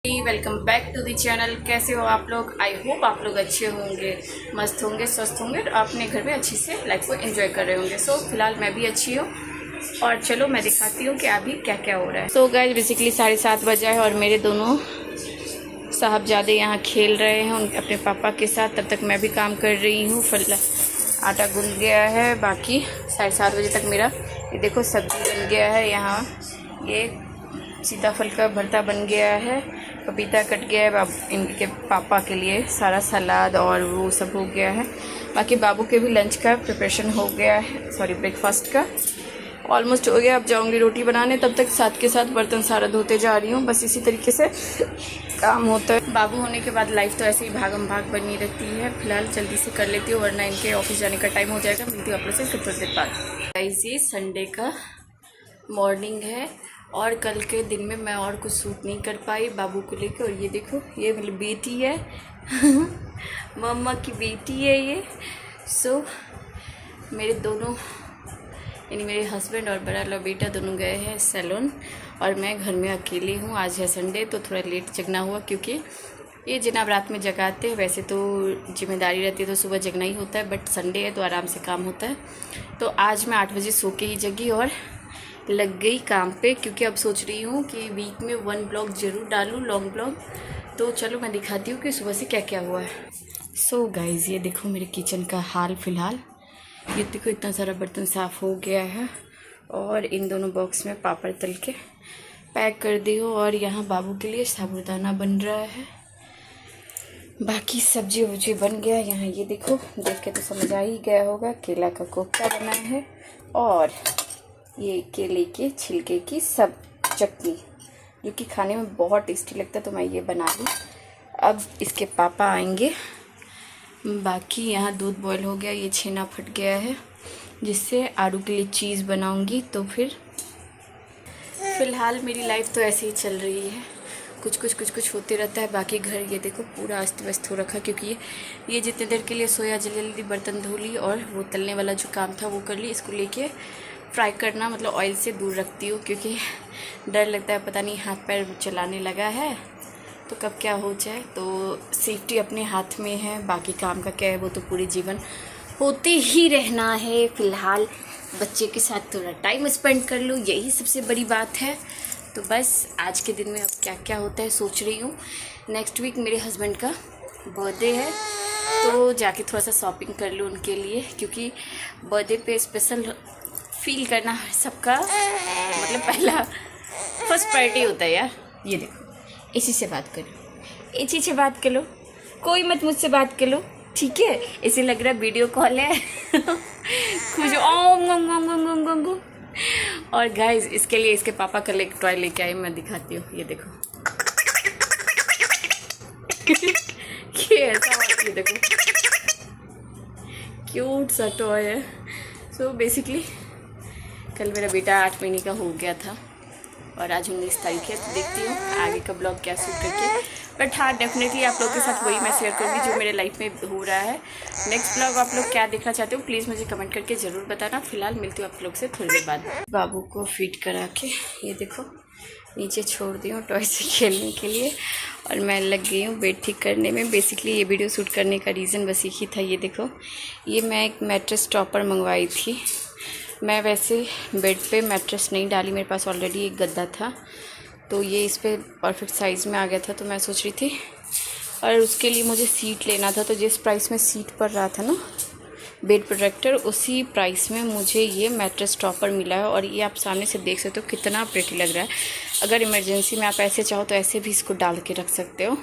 Welcome back to the channel. कैसे हो आप लोग? आई होप आप लोग अच्छे होंगे, मस्त होंगे, स्वस्थ होंगे और अपने घर में अच्छी से लाइफ को एंजॉय कर रहे होंगे। सो फिलहाल मैं भी अच्छी हूँ और चलो मैं दिखाती हूँ कि अभी क्या क्या हो रहा है। सो गाइस बेसिकली 7:30 बजा है और मेरे दोनों साहबजादे यहाँ खेल रहे हैं उनके अपने पापा के साथ। तब तक मैं भी काम कर रही हूँ। आटा गूंद गया है, बाकी 7:30 बजे तक मेरा ये देखो सब्जी बन गया है। यहाँ ये सीताफल का भरता बन गया है, पपीता कट गया है इनके पापा के लिए, सारा सलाद और वो सब हो गया है। बाकी बाबू के भी लंच का प्रिपरेशन हो गया है, सॉरी ब्रेकफास्ट का ऑलमोस्ट हो गया। अब जाऊंगी रोटी बनाने, तब तक साथ के साथ बर्तन सारा धोते जा रही हूँ। बस इसी तरीके से काम होता है। बाबू होने के बाद लाइफ तो ऐसे ही भागम भाग बनी रहती है। फिलहाल जल्दी से कर लेती हूँ वरना इनके ऑफिस जाने का टाइम हो जाएगा। मिलती हूँ आप लोग से फिर थोड़ी देर बाद। ये संडे का मॉर्निंग है और कल के दिन में मैं और कुछ शूट नहीं कर पाई बाबू को लेकर। और ये देखो ये मेरी बेटी है मम्मा की बेटी है ये। सो मेरे दोनों यानी मेरे हस्बैंड और बड़ा वाला बेटा दोनों गए हैं सैलून और मैं घर में अकेली हूँ। आज है संडे तो थोड़ा लेट जगना हुआ क्योंकि ये जनाब रात में जगाते हैं। वैसे तो जिम्मेदारी रहती है तो सुबह जगना ही होता है, बट संडे है तो आराम से काम होता है। तो आज मैं 8 बजे सो के ही जगी और लग गई काम पे, क्योंकि अब सोच रही हूँ कि वीक में 1 ब्लॉग ज़रूर डालूँ, लॉन्ग ब्लॉग। तो चलो मैं दिखाती हूँ कि सुबह से क्या क्या हुआ है। सो गाइज़ ये देखो मेरे किचन का हाल फ़िलहाल। ये देखो इतना सारा बर्तन साफ़ हो गया है और इन दोनों बॉक्स में पापड़ तल के पैक कर दी हो। और यहाँ बाबू के लिए साबूदाना बन रहा है, बाकी सब्जी वब्जी बन गया। यहाँ ये देखो देख के तो समझ आ ही गया होगा, केला का कोफ्ता बना है और ये केले के छिलके की सब चटनी, जो कि खाने में बहुत टेस्टी लगता है, तो मैं ये बना ली। अब इसके पापा आएंगे। बाकी यहाँ दूध बॉईल हो गया, ये छेना फट गया है जिससे आलू के लिए चीज़ बनाऊंगी। तो फिर फ़िलहाल मेरी लाइफ तो ऐसे ही चल रही है, कुछ होते रहता है। बाकी घर ये देखो पूरा अस्त व्यस्त हो रखा, क्योंकि ये जितने देर के लिए सोया जल्दी बर्तन धो ली और वो तलने वाला जो काम था वो कर ली। इसको लेके फ्राई करना मतलब ऑयल से दूर रखती हूँ, क्योंकि डर लगता है पता नहीं हाथ पैर चलाने लगा है तो कब क्या हो जाए। तो सेफ्टी अपने हाथ में है, बाकी काम का क्या है वो तो पूरे जीवन होते ही रहना है। फ़िलहाल बच्चे के साथ थोड़ा टाइम स्पेंड कर लूँ, यही सबसे बड़ी बात है। तो बस आज के दिन में अब क्या क्या होता है सोच रही हूँ। नेक्स्ट वीक मेरे हस्बैंड का बर्थडे है तो जाके थोड़ा सा शॉपिंग कर लूँ उनके लिए, क्योंकि बर्थडे पे स्पेशल फील करना सबका मतलब पहला फर्स्ट प्रायोरिटी होता है यार। ये देखो इसी से बात करो, इसी से बात कर लो, कोई मत मुझसे बात कर लो, ठीक है? इसे लग रहा है वीडियो कॉल है खुश और गाइज इसके लिए इसके पापा कल एक टॉय लेके आए, मैं दिखाती हूँ। ये देखो ये ऐसा ये देखो क्यूट सा टॉय है। सो बेसिकली कल मेरा बेटा 8 महीने का हो गया था और आज 19 तारीख है, तो देखती हूँ आगे का ब्लॉग क्या शूट करके। बट हाँ डेफिनेटली आप लोगों के साथ वही मैं शेयर करूँगी जो मेरे लाइफ में हो रहा है। नेक्स्ट ब्लॉग आप लोग क्या देखना चाहते हो प्लीज़ मुझे कमेंट करके ज़रूर बताना। फिलहाल मिलती हूँ आप लोग से थोड़ी देर बाद। बाबू को फीड करा के ये देखो नीचे छोड़ दी हूँ टॉय से खेलने के लिए और मैं लग गई हूँ बेड ठीक करने में। बेसिकली ये वीडियो शूट करने का रीज़न बस एक ही था। ये देखो ये मैं एक मैट्रेस टॉपर मंगवाई थी। मैं वैसे बेड पे मैट्रेस नहीं डाली, मेरे पास ऑलरेडी एक गद्दा था तो ये इस पर परफेक्ट साइज़ में आ गया था। तो मैं सोच रही थी और उसके लिए मुझे सीट लेना था, तो जिस प्राइस में सीट पड़ रहा था ना बेड प्रोटेक्टर, उसी प्राइस में मुझे ये मैट्रेस टॉपर मिला है। और ये आप सामने से देख सकते हो कितना प्रेटी लग रहा है। अगर इमरजेंसी में आप ऐसे चाहो तो ऐसे भी इसको डाल के रख सकते हो,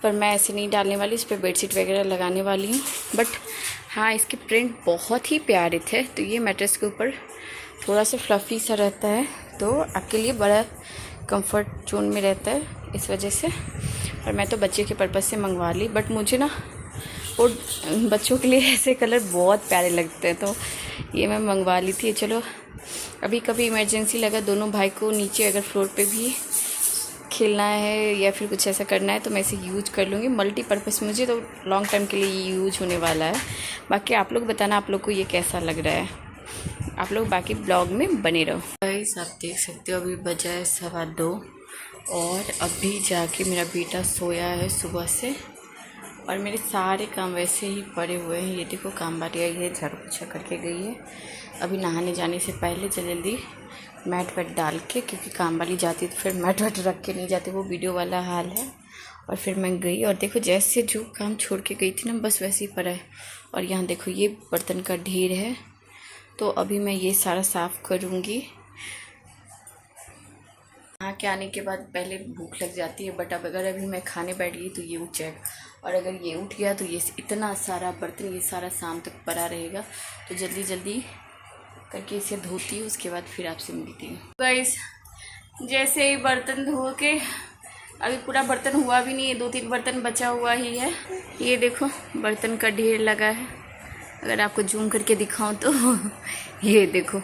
पर मैं ऐसे नहीं डालने वाली, इस पर बेडशीट वगैरह लगाने वाली हूँ। बट हाँ इसके प्रिंट बहुत ही प्यारे थे। तो ये मैट्रेस के ऊपर थोड़ा सा फ्लफ़ी सा रहता है तो आपके लिए बड़ा कंफर्ट जोन में रहता है इस वजह से। और मैं तो बच्चे के पर्पज़ से मंगवा ली, बट मुझे ना वो बच्चों के लिए ऐसे कलर बहुत प्यारे लगते हैं तो ये मैं मंगवा ली थी। चलो अभी कभी इमरजेंसी लगा दोनों भाई को नीचे अगर फ्लोर पे भी खेलना है या फिर कुछ ऐसा करना है तो मैं इसे यूज कर लूँगी। मल्टीपर्पज़ मुझे तो लॉन्ग टाइम के लिए ये यूज होने वाला है। बाकी आप लोग बताना आप लोग को ये कैसा लग रहा है, आप लोग बाकी ब्लॉग में बने रहो। गाइस आप देख सकते हो अभी बजा है 2:15 और अभी जाके मेरा बेटा सोया है सुबह से, और मेरे सारे काम वैसे ही पड़े हुए हैं। ये देखो काम वाली आई है, झाड़ू पोछा करके गई है। अभी नहाने जाने से पहले जल्दी मैट वैट डाल के, क्योंकि काम वाली जाती तो फिर मैट वैट रख के नहीं जाती, वो वीडियो वाला हाल है। और फिर मैं गई और देखो जैसे जो काम छोड़ के गई थी ना बस वैसे ही पड़ा है। और यहाँ देखो ये बर्तन का ढेर है, तो अभी मैं ये सारा साफ़ करूँगी। यहाँ के आने के बाद पहले भूख लग जाती है, बट अब अगर अभी मैं खाने बैठ गई तो ये उठ जाएगा, और अगर ये उठ गया तो ये इतना सारा बर्तन ये सारा शाम तक पड़ा रहेगा। तो जल्दी जल्दी करके इसे धोती हूँ, उसके बाद फिर आपसे मिलती हूँ। गाइस जैसे ही बर्तन धो के, अभी पूरा बर्तन हुआ भी नहीं है, 2-3 बर्तन बचा हुआ ही है। ये देखो बर्तन का ढेर लगा है, अगर आपको जूम करके दिखाऊं तो ये देखो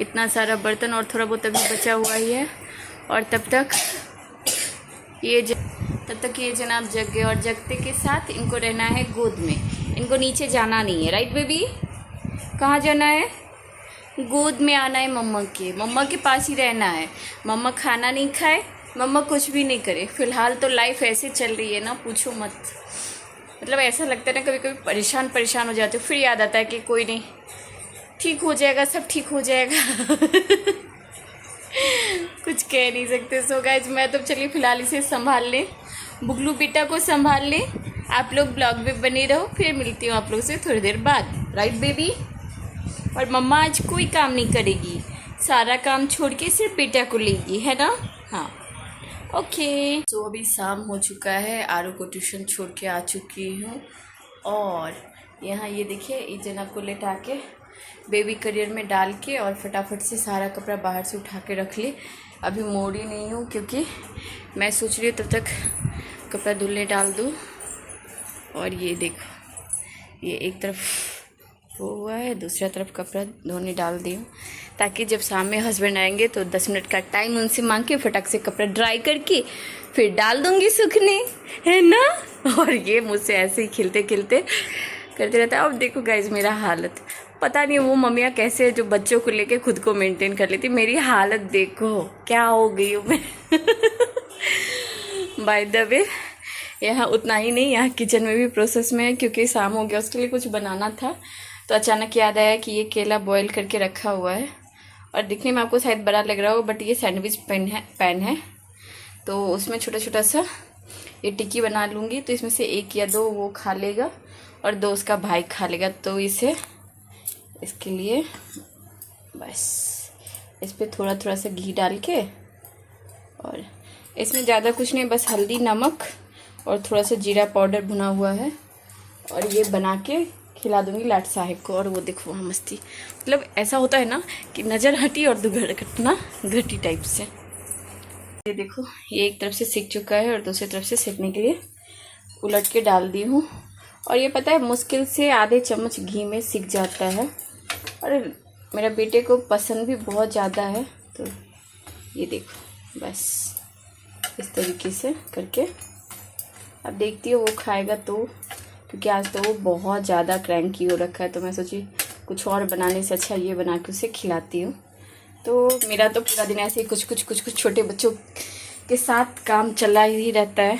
इतना सारा बर्तन, और थोड़ा बहुत अभी बचा हुआ ही है। और तब तक ये जनाब जग गए, और जगते के साथ इनको रहना है गोद में, इनको नीचे जाना नहीं है। Right baby? कहाँ जाना है? गोद में आना है, मम्मा के पास ही रहना है। मम्मा खाना नहीं खाए, मम्मा कुछ भी नहीं करे। फ़िलहाल तो लाइफ ऐसे चल रही है ना, पूछो मत। मतलब ऐसा लगता है ना, कभी कभी परेशान हो जाते हो, फिर याद आता है कि कोई नहीं, ठीक हो जाएगा, सब ठीक हो जाएगा। कुछ कह नहीं सकते। सो गाइज मैं तो चलिए फ़िलहाल इसे संभाल लें, बुगलू बेटा को संभाल लें। आप लोग ब्लॉग में बने रहो, फिर मिलती हूँ आप लोग से थोड़ी देर बाद। Right baby? और मम्मा आज कोई काम नहीं करेगी, सारा काम छोड़ के सिर्फ बेटा को लेगी, है ना? हाँ ओके। तो अभी शाम हो चुका है, आरू को ट्यूशन छोड़ के आ चुकी हूँ, और यहाँ ये देखिए इस जनाब को लेटा के बेबी करियर में डाल के, और फटाफट से सारा कपड़ा बाहर से उठा के रख ले। अभी मोड़ी नहीं हूँ, क्योंकि मैं सोच रही हूँ तब तक कपड़ा धुलने डाल दूँ। और ये देखो ये एक तरफ वो हुआ है, दूसरा तरफ कपड़ा धोने डाल दी हूँ, ताकि जब शाम में हस्बैंड आएंगे तो 10 मिनट का टाइम उनसे मांग के फटाक से कपड़ा ड्राई करके फिर डाल दूँगी सूखने, है ना? और ये मुझसे ऐसे ही खिलते खिलते करते रहता है। अब देखो गाइज मेरा हालत, पता नहीं वो मम्मियाँ कैसे है जो बच्चों को लेके खुद को मेंटेन कर लेती, मेरी हालत देखो क्या हो गई हूँ मैं। बाय द वे यहाँ उतना ही नहीं, यहाँ किचन में भी प्रोसेस में है, क्योंकि शाम हो गया, उसके लिए कुछ बनाना था। तो अचानक याद आया कि ये केला बॉईल करके रखा हुआ है, और दिखने में आपको शायद बड़ा लग रहा हो, बट ये सैंडविच पैन है। तो उसमें छोटा छोटा सा ये टिक्की बना लूँगी, तो इसमें से 1 या 2 वो खा लेगा और 2 उसका भाई खा लेगा। तो इसे इसके लिए बस इस पर थोड़ा थोड़ा सा घी डाल के, और इसमें ज़्यादा कुछ नहीं, बस हल्दी नमक और थोड़ा सा जीरा पाउडर भुना हुआ है, और ये बना के खिला दूँगी लाट साहिब को। और वो देखो वहाँ मस्ती, मतलब ऐसा होता है ना कि नज़र हटी और दुर्घटना घटी टाइप से। ये देखो ये एक तरफ से सिक चुका है, और दूसरी तरफ से सिकने के लिए उलट के डाल दी हूँ। और ये पता है मुश्किल से आधे चम्मच घी में सिक जाता है, और मेरा बेटे को पसंद भी बहुत ज़्यादा है। तो ये देखो बस इस तरीके से करके अब देखती हूँ वो खाएगा तो, क्योंकि आज तो वो बहुत ज़्यादा क्रैंकी हो रखा है। तो मैं सोची कुछ और बनाने से अच्छा ये बना के उसे खिलाती हूँ। तो मेरा तो पूरा दिन ऐसे ही कुछ छोटे बच्चों के साथ काम चला ही रहता है।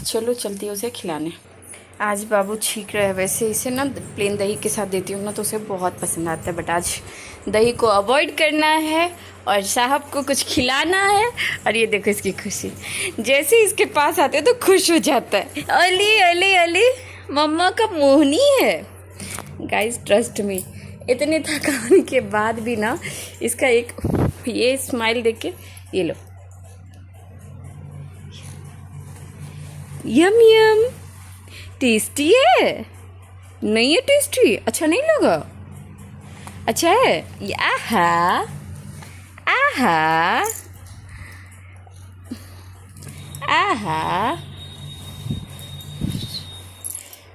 चलो चलती हूँ उसे खिलाने। आज बाबू छींक रहा है, वैसे इसे ना प्लेन दही के साथ देती हूँ ना तो उसे बहुत पसंद आता है, बट आज दही को अवॉइड करना है और साहब को कुछ खिलाना है। और ये देखो इसकी खुशी, जैसे इसके पास आते हैं तो खुश हो जाता है। अली अली अली मम्मा का मोहनी है। गाइस ट्रस्ट मी, इतने थकान के बाद भी ना इसका एक ये स्माइल देख के, ये लो यम यम, टेस्टी है नहीं है? टेस्टी अच्छा नहीं लगा? अच्छा है। आहा आहा आहा।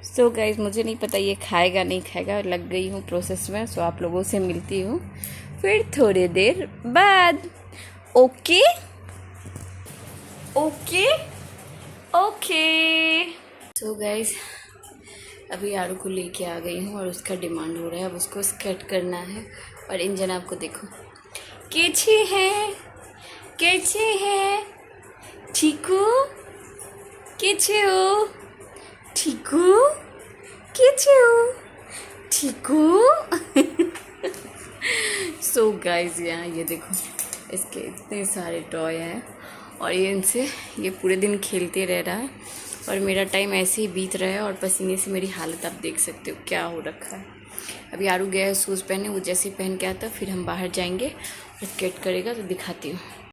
सो गाइज मुझे नहीं पता ये खाएगा नहीं खाएगा, लग गई हूँ प्रोसेस में। सो आप लोगों से मिलती हूँ फिर थोड़ी देर बाद। Okay okay okay. So guys अभी आरू को लेके आ गई हूँ और उसका डिमांड हो रहा है, अब उसको स्कर्ट करना है। और इन जनाब को देखो कैसे हैं, कैसे हैं? ठीक हो? कैसे हो? ठीक हो? कैसे हो? ठीक हो? सो गाइस यहाँ ये देखो, इसके इतने सारे टॉय हैं और ये पूरे दिन खेलते रह रहा है और मेरा टाइम ऐसे ही बीत रहा है और पसीने से मेरी हालत आप देख सकते हो क्या हो रखा है। अभी आरू गया है शूज़ पहने, वो जैसे ही पहन के आता फिर हम बाहर जाएंगे और स्केट करेगा तो दिखाती हूँ।